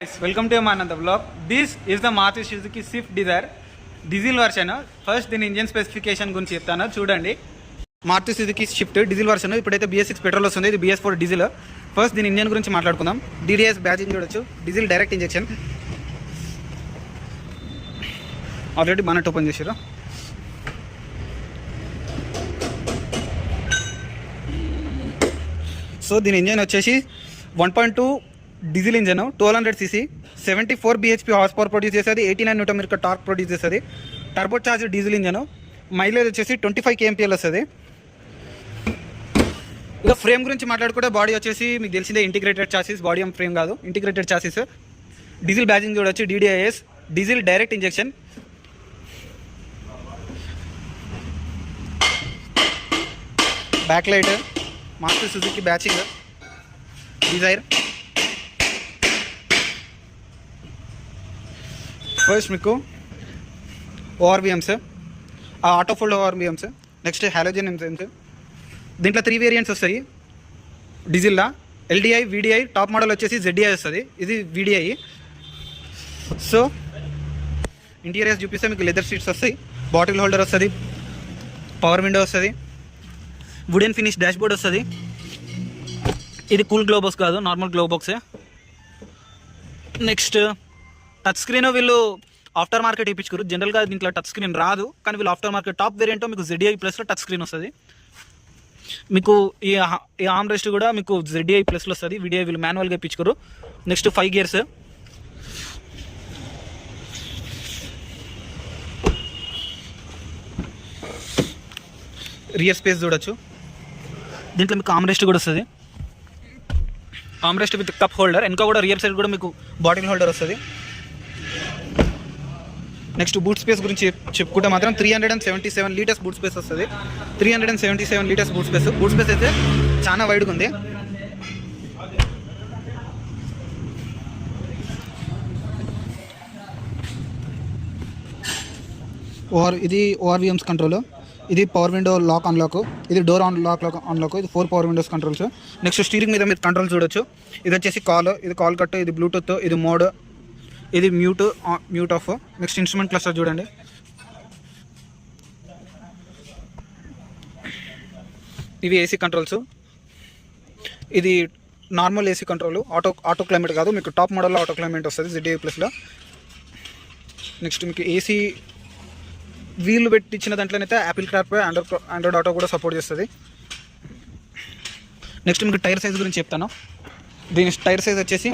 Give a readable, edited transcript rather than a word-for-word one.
Welcome to another vlog. This is the Maruti Suzuki Swift Desire diesel version. First దీని engine specification గురించి చెప్తాను చూడండి. Maruti Suzuki Swift diesel version. ఇప్పుడైతే BS6 petrol వస్తుంది, ఇది BS4 diesel. First దీని engine గురించి మాట్లాడుకుందాం. DDS బ్యాజింగ్ చూడొచ్చు, diesel direct injection. Already bonnet open చేసారు. సో దీని ఇంజిన్ వచ్చేసి 1.2 diesel engine, 1200cc, 74 bhp horse power produce చేస్తుంది, 89 న్యూటన్ మీటర్ టార్క్ ప్రొడ్యూస్ చేస్తుంది. Turbo charge diesel engine, mileage వచ్చేసి 25 kmpl వస్తుంది. ఇక ఫ్రేమ్ గురించి మాట్లాడుకుంటే బాడీ వచ్చేసి మీకు తెలిసిందే ఇంటిగ్రేటెడ్ చాసిస్, బాడీ ఫ్రేమ్ కాదు, ఇంటిగ్రేటెడ్ చాసిస్. డీజిల్ బ్యాజింగ్ చూడొచ్చు, DDIS diesel direct injection. Back light Maruti Suzuki badging Dzire. First మీకు ORVMs, auto fold ORVMs. Next halogen ఎంసెన్స్. దీంట్లో 3 వేరియంట్స్ వస్తాయి డీజిల్లా. LDI, VDI, టాప్ మోడల్ వచ్చేసి ZDI వస్తుంది, ఇది VDI. సో ఇంటీరియర్స్ చూపిస్తే మీకు లెదర్ సీట్స్ వస్తాయి, బాటిల్ హోల్డర్ వస్తుంది, పవర్ విండో వస్తుంది, వుడెన్ ఫినిష్ డాష్ బోర్డ్ వస్తుంది. ఇది కూల్ గ్లో బాక్స్ కాదు, నార్మల్ గ్లో బాక్సే. నెక్స్ట్ టచ్ స్క్రీన్ వీళ్ళు ఆఫ్టర్ మార్కెట్ ఇప్పించుకోరు, జనరల్గా దీంట్లో టచ్ స్క్రీన్ రాదు, కానీ వీళ్ళు ఆఫ్టర్ మార్కెట్ టాప్ వేరియంట్ మీకు ZDI ప్లస్లో టచ్ స్క్రీన్ వస్తుంది. మీకు ఈ ఆర్మ్ రెస్ట్ కూడా మీకు ZDI ప్లస్లో వస్తుంది, VDI వీళ్ళు మాన్యువల్గా ఇప్పించుకోరు. Next 5 gears. రియర్ స్పేస్ చూడొచ్చు. దీంట్లో మీకు ఆర్మ్ రెస్ట్ కూడా వస్తుంది, arm rest with cup holder. ఇంకా కూడా రియర్ సైడ్ కూడా మీకు బాటిల్ హోల్డర్ వస్తుంది. నెక్స్ట్ బూట్ స్పేస్ గురించి చెప్పుకుంటే మాత్రం 377 లీటర్స్ బూట్ స్పేస్ వస్తుంది. 377 litres boot space. Boot space అయితే చాలా వైడ్గా ఉంది. ఇది ORVMs కంట్రోల్, ఇది పవర్ విండో లాక్ అన్లాక్, ఇది డోర్ అన్లాక్. ఇది 4 power windows controls. Next steering మీద మీరు కంట్రోల్ చూడొచ్చు. ఇది వచ్చేసి కాల్, ఇది కాల్ కట్, ఇది బ్లూటూత్, ఇది మోడ్, ఇది mute off. Next instrument cluster చూడండి. ఇవి AC కంట్రోల్స్. ఇది normal AC control, auto climate కాదు, మీకు టాప్ మోడల్లో ఆటో క్లైమేట్ వస్తుంది ZDI ప్లస్లో. నెక్స్ట్ మీకు AC వీల్ పెట్టించిన దాంట్లోనైతే యాపిల్ కార్ప్లే, ఆండ్రాయిడ్ ఆటో కూడా సపోర్ట్ చేస్తుంది. నెక్స్ట్ మీకు టైర్ సైజ్ గురించి చెప్తాను. దీని టైర్ సైజ్ వచ్చేసి